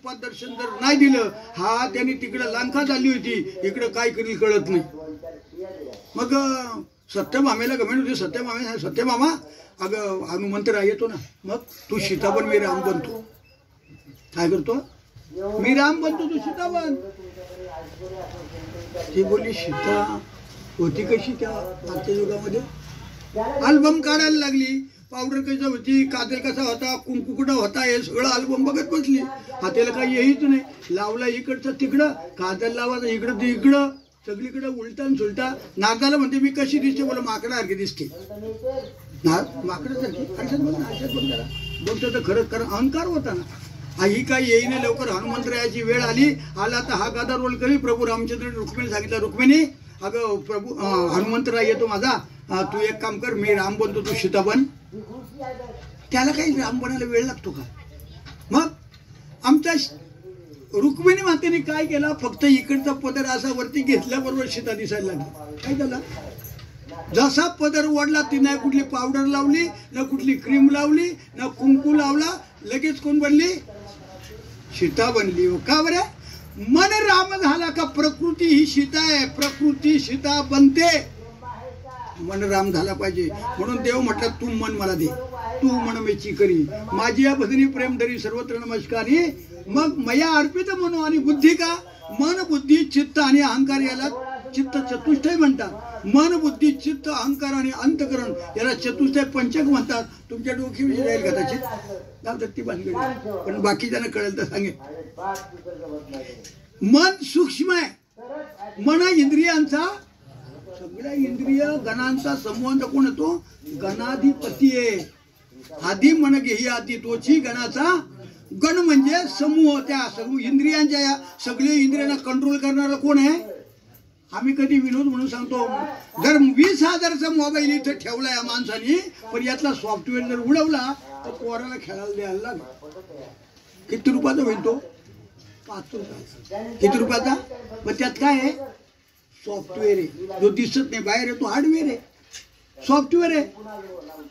रूपात दर्शन जर नाही दिलं, हा त्यांनी तिकडे लांका झाली होती, इकडे काय करील कळत नाही. मग सत्यभामेला गमेल होती. सत्यभामा अगं हनुमंतराय येतो ना, मग तू सीता बन, मी राम बनतो. काय करतो? मी राम बनतो, तू सीता बन. ती बोलली सीता होती कशी त्या आजच्या युगामध्ये? अल्बम काढायला लागली. पावडर कशी होती, काजल कसा होता, कुंकू कुठं होता, हे सगळं अल्बम बघत बसली. हाताला काही येईच नाही. लावला इकडचं तिकडं, काजल लावायचं इकडं तिकडं, सगळीकडे उलटा सुलटा. नारदाला म्हणते मी कशी दिसते? बोला माकडासारखी दिसते. माकडासारखी आयुष्यात बघ ना, आयुष्यात बघ जरा बघतो तर खरंच खरं अहंकार होता ना. ही काही येईने लवकर हनुमंतरायाची वेळ आली. आला तर हा गादा रोल करी. प्रभू रामचंद्र रुक्मिणी सांगितलं, रुक्मिणी अगं प्रभू हनुमंतराय येतो माझा, तू एक काम कर, मी राम बनतो, तू सीता बन. त्याला काही राम बनायला वेळ लागतो का? मग आमच्या रुक्मिणी मातेने काय केला? फक्त इकडचा पदर असा वरती घेतल्याबरोबर सीता दिसायला लागली. काय झालं? जसा पदर ओढला, ती नाही कुठली पावडर लावली, ना कुठली क्रीम लावली, ना कुंकू लावला, लगेच कोण बनली? सीता बनली. का बरं? मन राम झाला का प्रकृती ही सीता आहे, प्रकृती सीता बनते. मन राम झाला पाहिजे. म्हणून देव म्हटलं तू मन मला दे, तू मन मेची करी, माझी या भजनी प्रेम धरी सर्वत्र नमस्कारी. मग मया अर्पित म्हणून आणि बुद्धी का? मन बुद्धी चित्त आणि अहंकार याला चित्त चतुष्टय म्हणतात. मन बुद्धी चित्त अहंकार आणि अंतकरण याला चतुष्टय पंचक म्हणतात. तुमच्या डोक्याविषयी जाईल कदाचित ती बांधली, पण बाकीच्यांना कळेल तर सांगेल. मन सूक्ष्म आहे. मन इंद्रियांचा, सगळ्या इंद्रिय गणांचा संबंध कोण होतो? गणाधिपती आहे. आधी मन घेई आधी तोची गणाचा. गण म्हणजे समूह. त्या सर्व इंद्रियांच्या, या सगळ्या इंद्रियांना कंट्रोल करणारा कोण आहे? आम्ही कधी विनोद म्हणून सांगतो, जर 20,000चा मोबाईल इथे ठेवला या माणसाने, पण यातला सॉफ्टवेअर जर उडवला तर पोराला खेळायला द्यायला लागेल. किती रुपयाचा होईल तो? 5 रुपयाचा. किती रुपयाचा? मग त्यात काय आहे? सॉफ्टवेअर आहे. जो दिसत नाही बाहेर आहे तो हार्डवेअर आहे, सॉफ्टवेअर आहे.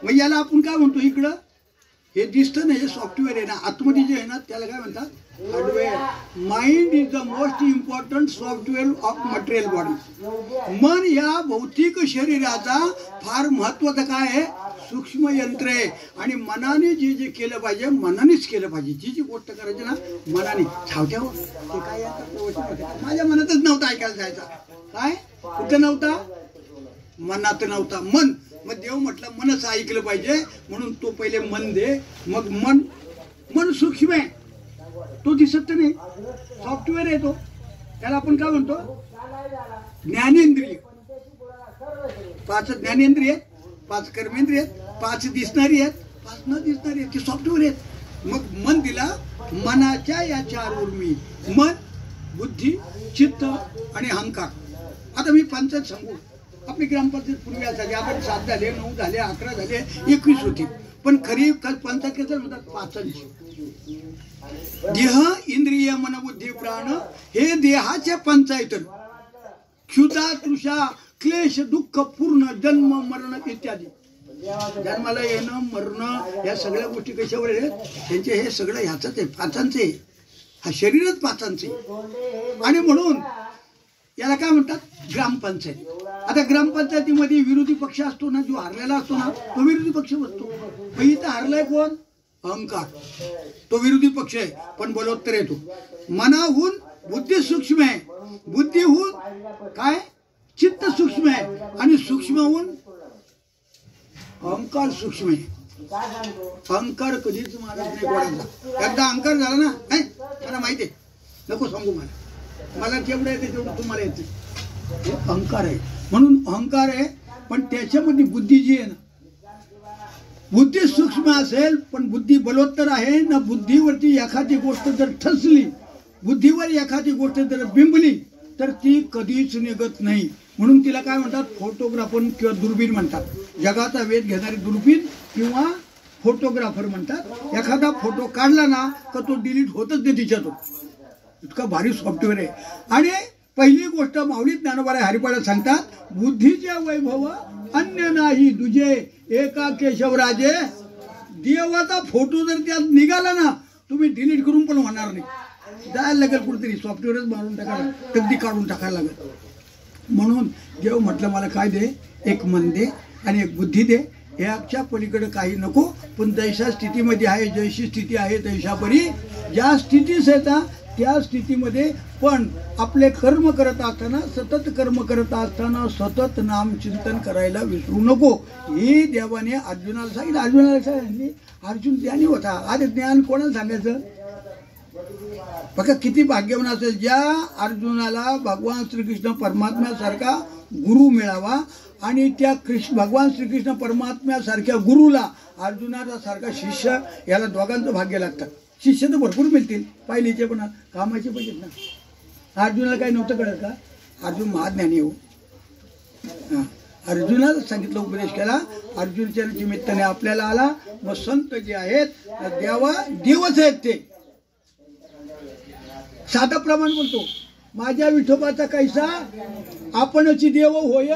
मग याला आपण काय म्हणतो? इकडं हे दिसतं ना, हे सॉफ्टवेअर आहे ना, आतमध्ये जे आहे ना त्याला काय म्हणतात? Hardware. Mind is the most important software of material body. मन या भौतिक शरीराचा फार महत्वाचं काय आहे? सूक्ष्म यंत्र आहे. आणि मनाने जे जे केलं पाहिजे मनानेच केलं पाहिजे. जी जी गोष्ट करायची ना मनाने. छावट्यावर ते काय माझ्या मनातच नव्हतं ऐकायला जायचा. काय कुठं नव्हता? मनात नव्हता. मन. मग देव म्हटलं मनच ऐकलं पाहिजे, म्हणून तो पहिले मन दे. मग मन सूक्ष्म आहे, तो दिसत नाही, सॉफ्टवेअर आहे तो. त्याला आपण काय म्हणतो? ज्ञानेंद्रिय. 5 ज्ञानेंद्रिय, 5 कर्मेंद्रिय, 5 दिसणारी आहेत, 5 न दिसणारी आहेत, ते सॉफ्टवेअर आहेत. मग मन दिला. मनाच्या या 4 उर्मी, मन, बुद्धी, चित्त आणि अहंकार. आता मी पंचायत सांगू. आपली ग्रामपंचायत पूर्वी असायची. आपण 7 झाले, 9 झाले, 11 झाले, 21 होती. पण खरी पंचायत कसं म्हणतात? 5. देह, इंद्रिय, मन, बुद्धी, प्राण हे देहाचे पंचायत. क्षुधा, तृषा, क्लेश, दुःख, पूर्ण, जन्म, मरण इत्यादी. जन्माला येणं, मरणं या सगळ्या गोष्टी कशावर आहेत? त्यांचे हे सगळं ह्याच आहे, 5 हा शरीरच 5 आणि म्हणून याला काय म्हणतात? ग्रामपंचायत. आता ग्रामपंचायतीमध्ये विरोधी पक्ष असतो ना, जो हारलेला असतो ना तो विरोधी पक्ष बसतो. मग इथं हारलाय कोण? अहंकार. तो विरोधी पक्ष आहे, पण बलोत्तर येतो. मनाहून बुद्धी सूक्ष्म आहे, बुद्धीहून काय? चित्त सूक्ष्म आहे, आणि सूक्ष्महून अहंकार सूक्ष्म आहे. अहंकार कधीच मारत नाही कोणाला. एकदा अहंकार झाला ना, मला माहिती आहे, नको सांगू मला जेवढं येते तेवढं तुम्हाला येते. हे अहंकार आहे. म्हणून अहंकार आहे, पण त्याच्यामध्ये बुद्धी जी आहे ना, बुद्धी सूक्ष्म असेल पण बुद्धी बलोत्तर आहे ना. बुद्धीवरती एखादी गोष्ट जर ठसली, बुद्धीवर एखादी गोष्ट जर बिंबली तर ती कधीच निघत नाही. म्हणून तिला काय म्हणतात? फोटोग्राफर किंवा दुर्बीण म्हणतात. जगाचा वेध घेणारी दुर्बीण किंवा फोटोग्राफर म्हणतात. एखादा फोटो काढला ना का तो डिलीट होतच नाही तिच्यातून. इतका भारी सॉफ्टवेअर आहे. आणि पहिली गोष्ट माऊली ज्ञानोबा हरिपाळात सांगतात, बुद्धीचे वैभव अन्य नाही दुजे एका केशवराजे. देवाचा फोटो जर त्यात निघाला ना तुम्ही डिलीट करून पण होणार नाही, जायला लागेल कुठेतरी सॉफ्टवेअरच मारून टाकायला, अगदी काढून टाकायला लागेल. म्हणून देव म्हटलं मला काय दे, एक मन दे आणि एक बुद्धी दे, याच्या पलीकडे काही नको. पण जैशा स्थितीमध्ये आहे, जैशी स्थिती आहे तैशापरी, ज्या स्थितीस येतात त्या स्थितीमध्ये पण आपले कर्म करत असताना, सतत कर्म करत असताना सतत नामचिंतन करायला विसरू नको. ही देवाने अर्जुनाला सांगितलं. अर्जुनाला सांगितली, अर्जुन ज्ञानी होता. अरे ज्ञान कोणाला सांगायचं? बघा किती भाग्यवान असेल ज्या अर्जुनाला भगवान श्रीकृष्ण परमात्म्यासारखा गुरु मिळावा आणि त्या भगवान श्रीकृष्ण परमात्म्यासारख्या गुरुला अर्जुनाचा सारखा शिष्य, याला दोघांचं भाग्य लागतं. शिष्य तर भरपूर मिळतील, पाहिलेचे पण कामाचे पाहिजेत ना. अर्जुनाला काही नव्हतं कळत का? अर्जुन महाज्ञानी हो. अर्जुनाला सांगितलं, उपदेश केला. अर्जुनच्या निमित्ताने आपल्याला आला. मग संत जे आहेत देवच आहेत. ते साधा प्रमाण बोलतो, माझ्या विठोबाचा कैसा आपणची देव होय.